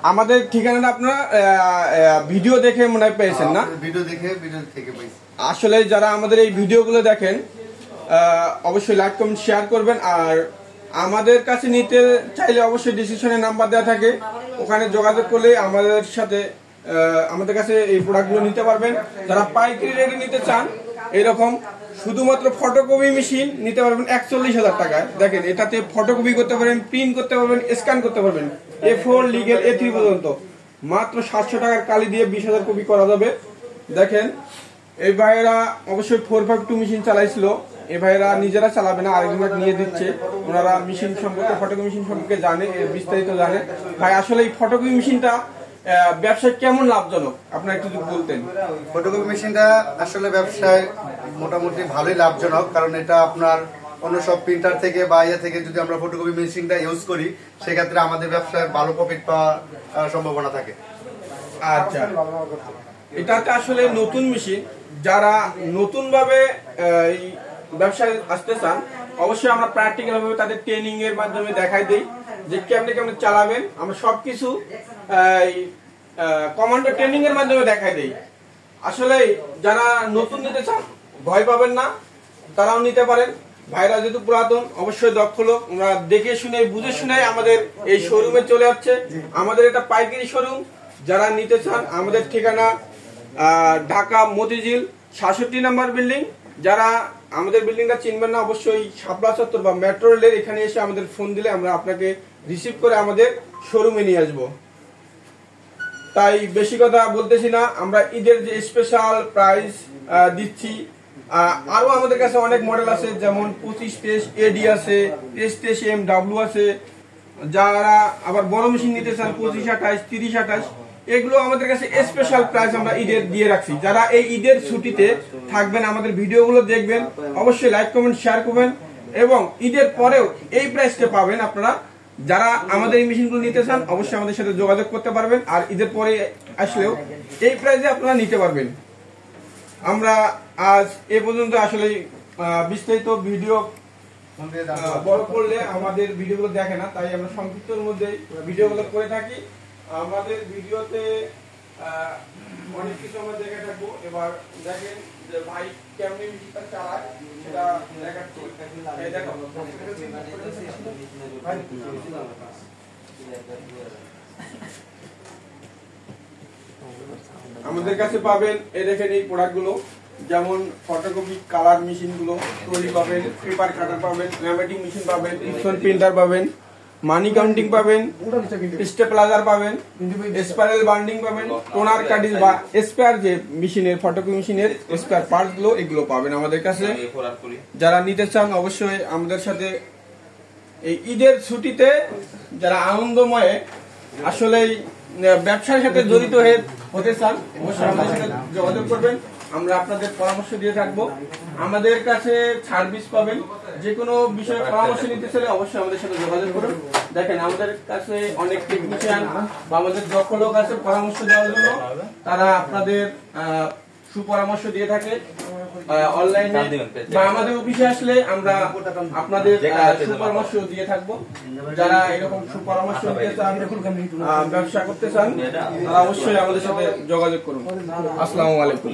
আমাদের ঠিকানাটা আপনারা ভিডিও দেখে মনে হয় পেয়েছেন না? ভিডিও থেকে পেয়েছি। আসলে যারা আমাদের এই ভিডিওগুলো দেখেন অবশ্যই লাইক কমেন্ট শেয়ার করবেন। আর আমাদের কাছে নিতে চাইলে অবশ্যই ডিসক্রিপশনে নাম্বার দেওয়া থাকে, ওখানে যোগাযোগ করলে আমাদের সাথে আমাদের কাছে এই প্রোডাক্টগুলো নিতে পারবেন। যারা পাইকারি রেটে নিতে চান এরকম শুধুমাত্র ফটোকপি মেশিন নিতে পারবেন 41,000 টাকায়। দেখেন এটাতে ফটোকপি করতে পারবেন, প্রিন্ট করতে পারবেন, স্ক্যান করতে পারবেন, A4 লিগেল A3 পর্যন্ত মাত্র 700 টাকার কালি দিয়ে 20,000 কপি করা যাবে। দেখেন এই ভাইয়েরা অবশ্যই 452 মেশিন চালাইছিল, এই ভাইয়েরা নিজেরা চালাবে না, আরেকজনকে নিয়ে দিচ্ছে। ওনারা মেশিন সম্পর্কে, ফটোকপি মেশিন সম্পর্কে জানে, বিস্তারিত জানে। ভাই আসলে এই ফটোকপি মেশিনটা ব্যবসায় কেমন লাভজনক আপনারা একটু বলতেন? ফটোকপি মেশিনটা আসলে ব্যবসায় মোটামুটি ভালোই লাভজনক, কারণ এটা আপনার অন্য সব প্রিন্টার থেকে বা ইয়ে থেকে যদি আমরা ফটোকপি মেশিনটা ইউজ করি সেক্ষেত্রে আমাদের ব্যবসায় ভালো প্রফিট পাওয়ার সম্ভাবনা থাকে। আচ্ছা, এটাতে আসলে নতুন মেশিন, যারা নতুন ভাবে এই ব্যবসায় আসতে চান অবশ্যই আমরা প্র্যাকটিক্যাল ভাবে তাদের ট্রেনিং এর মাধ্যমে দেখাই দেই যে কেমনে কেমনে চালাবেন। আমরা সবকিছু কমান্ডো ট্রেনিং এর মাধ্যমে দেখাই দেই। আসলে যারা নতুন নিতে চান ভয় পাবেন না, তারাও নিতে পারেন। ভাইরা যেহেতু পুরাতন অবশ্যই দক্ষ লোক, আমরা দেখে শুনে বুঝে শুনে আমাদের এই শোরুমে চলে যাচ্ছে। আমাদের এটা পাইকারি শোরুম। যারা নিতে চান আমাদের ঠিকানা ঢাকা মতিঝিল 66 নম্বর বিল্ডিং। যারা আমাদের বিল্ডিংটা চিনবেন না অবশ্যই শাপলা চত্বর বা মেট্রো রেলের এখানে এসে আমাদের ফোন দিলে আমরা আপনাকে রিসিভ করে আমাদের শোরুমে নিয়ে আসবো। তাই বেশি কথা বলতেছি না, আমরা ঈদের যে স্পেশাল প্রাইস দিচ্ছি। আরো আমাদের কাছে অনেক মডেল আছে, যেমন 25 AD আছে, 23 MW আছে। যারা আবার বড় মেশিন নিতে চান 25, 28, 30, 28, এগুলো আমাদের কাছে স্পেশাল প্রাইস আমরা ঈদের দিয়ে রাখছি। যারা এই ঈদের ছুটিতে থাকবেন আমাদের ভিডিওগুলো দেখবেন, অবশ্যই লাইক কমেন্ট শেয়ার করবেন এবং ঈদের পরেও এই প্রাইসটা পাবেন আপনারা। যারা আমাদের এই মেশিনগুলো নিতে চান অবশ্যই আমাদের সাথে যোগাযোগ করতে পারবেন, আর ঈদের পরে আসলেও এই প্রাইসে আপনারা নিতে পারবেন। আমরা আজ এ পর্যন্ত আসলে বিস্তারিত ভিডিও বড় করলে আমাদের ভিডিওগুলো দেখে না, তাই আমরা সংক্ষিপ্তর মধ্যে ভিডিওগুলো করে থাকি। আমাদের ভিডিওতে অনেক কিছু আমরা দেখে থাকবো। এবার দেখেন যে ভাই কেমনি মেশিনটা চালায় সেটা দেখাচ্ছি। দেখো আমাদের কাছে পাবেন এই দেখেন এই প্রোডাক্টগুলো, যেমন ফটোকপি কালার মেশিন গুলো, ট্রলি পাবেন, পেপার কাটার পাবেন, ল্যামিনেটিং মেশিন পাবেন, ইনসন প্রিন্টার পাবেন, মানি কাউন্টিং পাবেন, স্টেপলাইজার পাবেন, স্পাইরাল বান্ডিং পাবেন, টোনার কাটিং বা স্পেয়ার যে মেশিনের ফটোকপি মেশিনের স্পেয়ার পার্টস গুলো এগুলো পাবেন আমাদের কাছে। যারা নিতে চান অবশ্যই আমাদের সাথে এই ঈদের ছুটিতে যারা আনন্দময়ে আসলে ব্যবসার সাথে জড়িত হতে চান অবশ্যই আমাদের সাথে যোগাযোগ করবেন। আমরা আপনাদের পরামর্শ দিয়ে থাকবো। আমাদের কাছে সার্ভিস পাবেন, যে কোনো বিষয়ে পরামর্শ নিতে চাইলে অবশ্যই আমাদের সাথে যোগাযোগ করুন। দেখেন আমাদের কাছে অনেক টেকনিশিয়ান বা আমাদের দক্ষ লোক আছে পরামর্শ দেওয়ার জন্য, তারা আপনাদের সুপরামর্শ দিয়ে থাকে। অনলাইনে বা আমাদের অফিসে আসলে আমরা আপনাদের সুপরামর্শ দিয়ে থাকবো। যারা এরকম সুপরামর্শ দিতে চান, ব্যবসা করতে চান, তারা অবশ্যই আমাদের সাথে যোগাযোগ করুন। আসসালামু আলাইকুম।